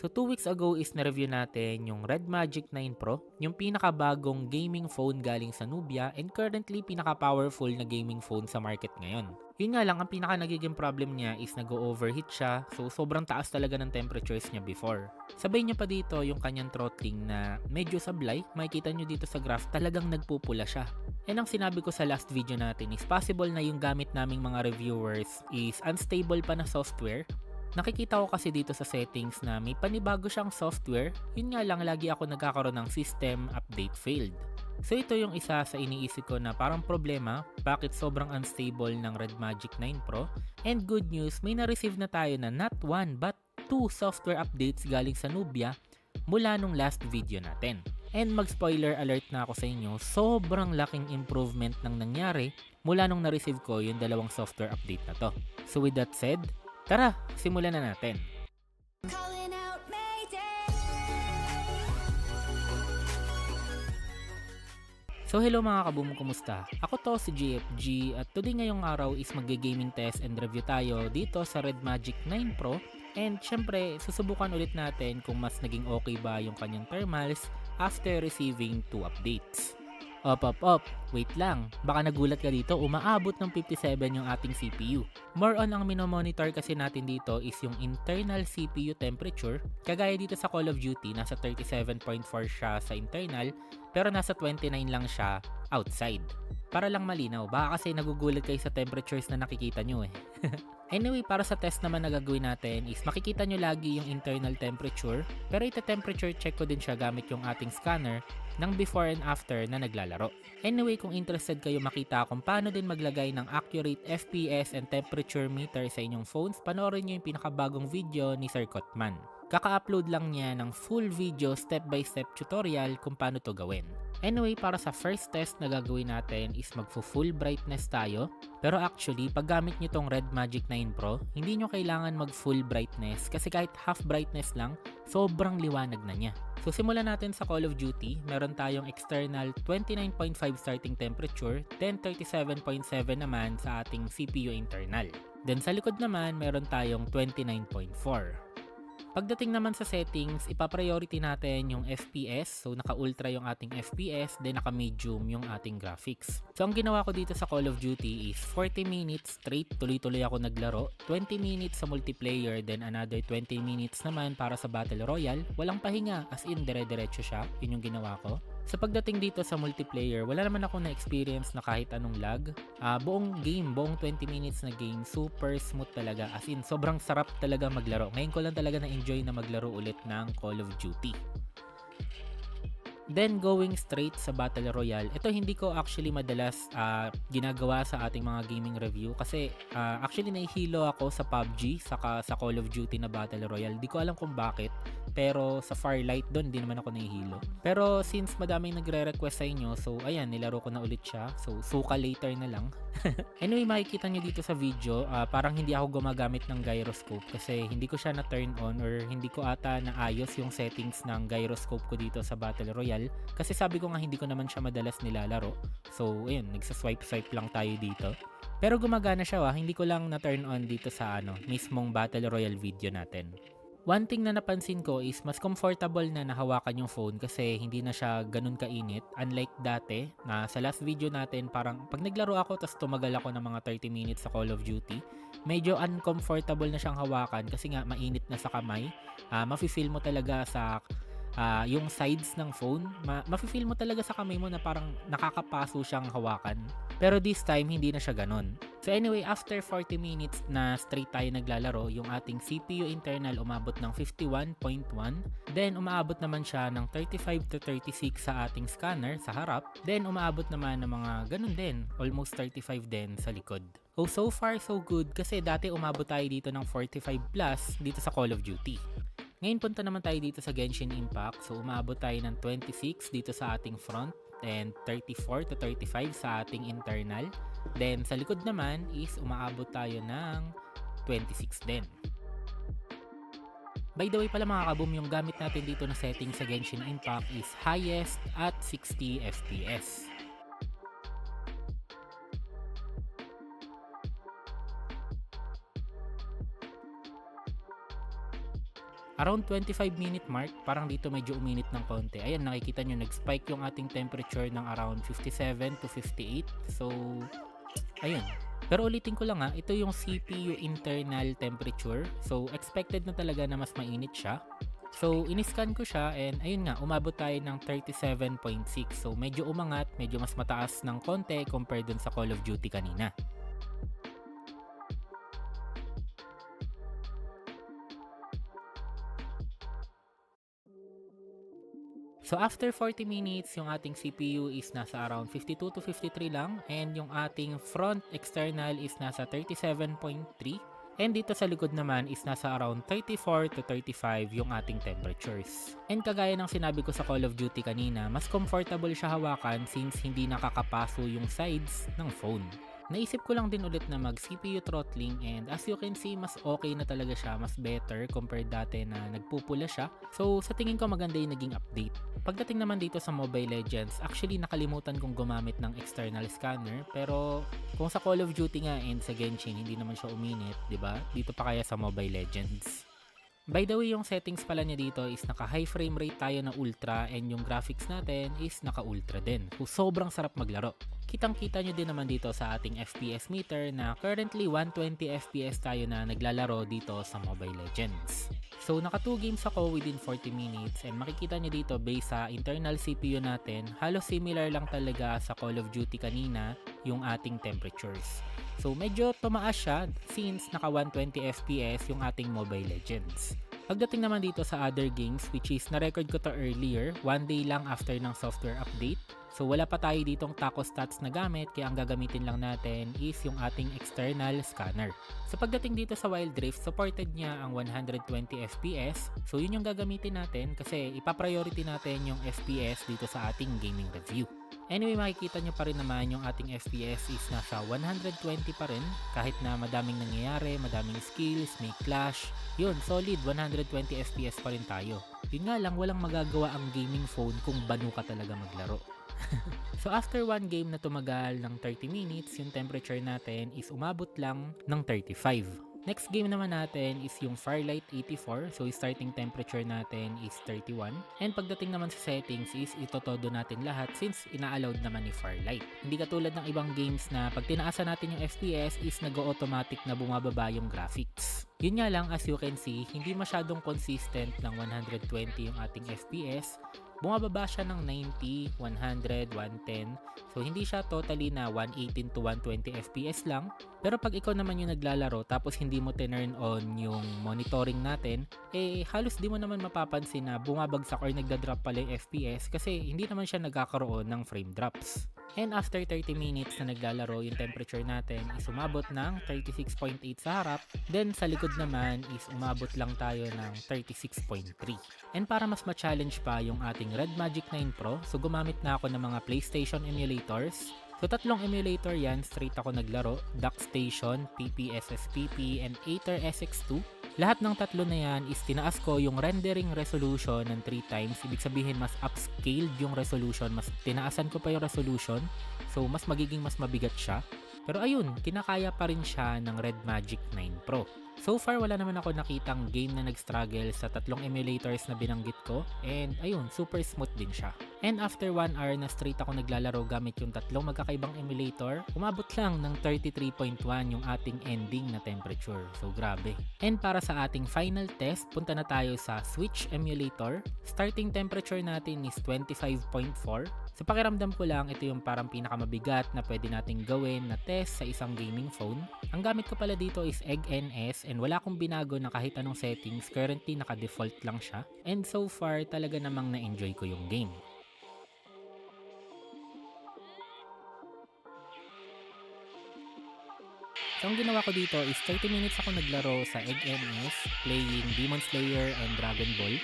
So 2 weeks ago is na-review natin yung Red Magic 9 Pro, yung pinakabagong gaming phone galing sa Nubia and currently pinaka-powerful na gaming phone sa market ngayon. Yun nga lang, ang pinaka nagiging problem niya is nag-overheat siya, so sobrang taas talaga ng temperatures niya before. Sabay niya pa dito yung kanyang throttling na medyo sablay, makikita nyo dito sa graph talagang nagpupula siya. And ang sinabi ko sa last video natin is possible na yung gamit naming mga reviewers is unstable pa na software. Nakikita ko kasi dito sa settings na may panibago siyang software, yun nga lang lagi ako nagkakaroon ng system update failed. So ito yung isa sa iniisip ko na parang problema, bakit sobrang unstable ng Red Magic 9 Pro. And good news, may na-receive na tayo na not 1 but 2 software updates galing sa Nubia mula nung last video natin. And mag-spoiler alert na ako sa inyo, sobrang laking improvement nang nangyari mula nung na-receive ko yung dalawang software update na to. So with that said, tara, simulan na natin. So hello mga kaboom, kumusta? Ako to si GFG at today ngayong araw is mag-gaming test and review tayo dito sa Red Magic 9 Pro. And syempre, susubukan ulit natin kung mas naging okay ba yung kanyang thermals after receiving 2 updates. Op, wait lang, baka nagulat ka dito, umaabot ng 57 yung ating CPU. More on ang minomonitor kasi natin dito is yung internal CPU temperature. Kagaya dito sa Call of Duty, nasa 37.4 siya sa internal, pero nasa 29 lang siya outside. Para lang malinaw, baka kasi nagugulat kayo sa temperatures na nakikita nyo eh. Anyway, para sa test naman na gagawin natin is makikita nyo lagi yung internal temperature, pero ita-temperature check ko din siya gamit yung ating scanner ng before and after na naglalaro. Anyway, kung interested kayo makita kung paano din maglagay ng accurate FPS and temperature meter sa inyong phones, panoorin nyo yung pinakabagong video ni Sir Kotman. Kaka-upload lang niya ng full video step-by-step tutorial kung paano to gawin. Anyway, para sa first test na gagawin natin is magfo-full brightness tayo. Pero actually, pag gamit nyo tong Red Magic 9 Pro, hindi nyo kailangan mag-full brightness kasi kahit half brightness lang, sobrang liwanag na niya. So simulan natin sa Call of Duty, meron tayong external 29.5 starting temperature, then 37.7 naman sa ating CPU internal. Then sa likod naman, meron tayong 29.4. Pagdating naman sa settings, ipa-priority natin yung FPS. So naka-ultra yung ating FPS, then naka-medium yung ating graphics. So ang ginawa ko dito sa Call of Duty is 40 minutes straight, tuloy-tuloy ako naglaro. 20 minutes sa multiplayer, then another 20 minutes naman para sa Battle Royale. Walang pahinga, as in dire-diretso siya. Yun yung ginawa ko. Sa pagdating dito sa multiplayer, wala naman ako na-experience na kahit anong lag. Buong 20 minutes na game, super smooth talaga. As in, sobrang sarap talaga maglaro. Ngayon ko lang talaga na-enjoy na maglaro ulit ng Call of Duty. Then going straight sa Battle Royale, ito hindi ko actually madalas ginagawa sa ating mga gaming review kasi actually nahihilo ako sa PUBG saka sa Call of Duty na Battle Royale. Di ko alam kung bakit, pero sa Firelight doon hindi naman ako nahihilo. Pero since madaming nagre-request sa inyo, so ayan, nilaro ko na ulit siya. So suka later na lang. Anyway, makikita nyo dito sa video, parang hindi ako gumagamit ng gyroscope kasi hindi ko siya na-turn on or hindi ko ata naayos yung settings ng gyroscope ko dito sa Battle Royale. Kasi sabi ko nga hindi ko naman siya madalas nilalaro. So, ayun, nagsa-swipe lang tayo dito. Pero gumagana siya hindi ko lang na-turn on dito sa mismong Battle Royale video natin. One thing na napansin ko is mas comfortable na nahawakan yung phone kasi hindi na siya ganun kainit. Unlike dati na sa last video natin parang pag naglaro ako tapos tumagal ako ng mga 30 minutes sa Call of Duty, medyo uncomfortable na siyang hawakan kasi nga mainit na sa kamay. Mafe-feel mo talaga sa yung sides ng phone, mafe-feel mo talaga sa kamay mo na parang nakakapaso siyang hawakan. Pero this time, hindi na siya ganun. So anyway, after 40 minutes na straight tayo naglalaro, yung ating CPU internal umabot ng 51.1. Then umaabot naman siya ng 35 to 36 sa ating scanner sa harap. Then umaabot naman ng mga ganun din, almost 35 din sa likod. Oh, so far so good kasi dati umabot tayo dito ng 45 plus dito sa Call of Duty. Ngayon punta naman tayo dito sa Genshin Impact. So umabot tayo ng 26 dito sa ating front and 34 to 35 sa ating internal. Then sa likod naman is umaabot tayo ng 26 din. By the way pala mga kaboom, yung gamit natin dito na setting sa Genshin Impact is highest at 60 FPS. around 25-minute mark, parang dito medyo uminit ng konti. Ayan, nakikita nyo, nag-spike yung ating temperature ng around 57 to 58. So, ayun. Pero ulitin ko lang ito yung CPU internal temperature. So, expected na talaga na mas mainit siya. So, iniscan ko siya and ayun nga, umabot tayo ng 37.6. So, medyo umangat, medyo mas mataas ng konti compared dun sa Call of Duty kanina. So after 40 minutes, yung ating CPU is nasa around 52 to 53 lang and yung ating front external is nasa 37.3 and dito sa likod naman is nasa around 34 to 35 yung ating temperatures. And kagaya ng sinabi ko sa Call of Duty kanina, mas comfortable siya hawakan since hindi nakakapaso yung sides ng phone. Naisip ko lang din ulit na mag CPU throttling and as you can see, mas okay na talaga siya, mas better compared dati na nagpupula siya. So sa tingin ko maganda yung naging update. Pagdating naman dito sa Mobile Legends, actually nakalimutan kong gumamit ng external scanner, pero kung sa Call of Duty nga and sa Genshin hindi naman siya uminit, 'di ba? Dito pa kaya sa Mobile Legends. By the way, yung settings pala niya dito is naka high frame rate tayo na ultra and yung graphics natin is naka ultra din. So sobrang sarap maglaro. Kitang-kita nyo din naman dito sa ating FPS meter na currently 120 FPS tayo na naglalaro dito sa Mobile Legends. So naka 2 games ako within 40 minutes and makikita nyo dito based sa internal CPU natin, halos similar lang talaga sa Call of Duty kanina yung ating temperatures. So medyo tumaas siya since naka 120 FPS yung ating Mobile Legends. Pagdating naman dito sa other games, which is na-record ko to earlier, 1 day lang after ng software update. So wala pa tayo ditong taco stats na gamit, kaya ang gagamitin lang natin is yung ating external scanner. So pagdating dito sa Wild Rift, supported niya ang 120 FPS. So yun yung gagamitin natin kasi ipa-priority natin yung FPS dito sa ating gaming review. Anyway, makikita nyo pa rin naman yung ating FPS is nasa 120 pa rin kahit na madaming nangyayari, madaming skills, may clash. Yun, solid 120 FPS pa rin tayo. Yun nga lang, walang magagawa ang gaming phone kung banu ka talaga maglaro. So after one game na tumagal ng 30 minutes, yung temperature natin is umabot lang ng 35. Next game naman natin is yung Firelight 84. So starting temperature natin is 31. And pagdating naman sa settings is itotodo natin lahat since ina-allowed naman ni Firelight. Hindi katulad ng ibang games na pag tinaasan natin yung FPS is nag-automatic na bumababa yung graphics. Yun nga lang, as you can see, hindi masyadong consistent ng 120 yung ating FPS. Bumababa siya ng 90, 100, 110. So hindi siya totally na 118 to 120 FPS lang. Pero pag ikaw naman yung naglalaro tapos hindi mo tinurn on yung monitoring natin, halos di mo naman mapapansin na bumabagsak or nagdadrop pala yung FPS kasi hindi naman siya nagkakaroon ng frame drops. And after 30 minutes na naglalaro, yung temperature natin is umabot ng 36.8 sa harap. Then sa likod naman is umabot lang tayo ng 36.3. And para mas ma-challenge pa yung ating Red Magic 9 Pro, so gumamit na ako ng mga PlayStation emulators. So tatlong emulator yan, straight ako naglaro, DuckStation, PPSSPP, and Aether SX2. Lahat ng tatlo na yan is tinaas ko yung rendering resolution ng 3 times. Ibig sabihin mas upscaled yung resolution, mas tinaasan ko pa yung resolution. So mas magiging mas mabigat siya. Pero ayun, kinakaya pa rin siya ng Red Magic 9 Pro. So far wala naman ako nakitang game na nag-struggle sa tatlong emulators na binanggit ko. And ayun, super smooth din siya. And after 1 hour na straight ako naglalaro gamit yung tatlong magkakaibang emulator, umabot lang ng 33.1 yung ating ending na temperature. So grabe. And para sa ating final test, punta na tayo sa Switch emulator. Starting temperature natin is 25.4. Sa pakiramdam ko lang, ito yung parang pinakamabigat na pwede nating gawin na test sa isang gaming phone. Ang gamit ko pala dito is EggNS and wala akong binago na kahit anong settings. Currently naka-default lang siya. And so far talaga namang na-enjoy ko yung game. So ang ginawa ko dito is 30 minutes ako naglaro sa EggNS playing Demon Slayer and Dragon Ball.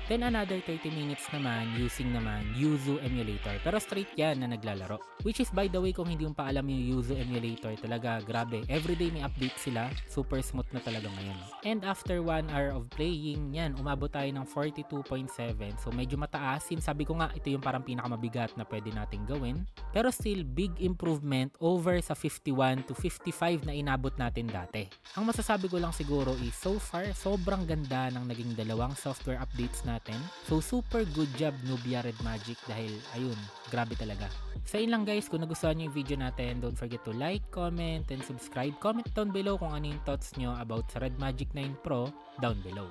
Then another 30 minutes naman using naman Yuzu emulator. Pero straight yan na naglalaro. Which is by the way, kung hindi mo pa alam yung Yuzu emulator, talaga grabe. Everyday may update sila. Super smooth na talaga ngayon. And after 1 hour of playing, yan, umabot tayo ng 42.7. So medyo mataas. Sabi ko nga, ito yung parang pinakamabigat na pwede nating gawin. Pero still, big improvement over sa 51 to 55 na inabot natin dati. Ang masasabi ko lang siguro is so far, sobrang ganda ng naging dalawang software updates natin. So super good job Nubia Red Magic dahil ayun, grabe talaga. Sa yun lang guys, kung nagustuhan nyo yung video natin, don't forget to like, comment, and subscribe. Comment down below kung ano yung thoughts nyo about sa Red Magic 9 Pro down below.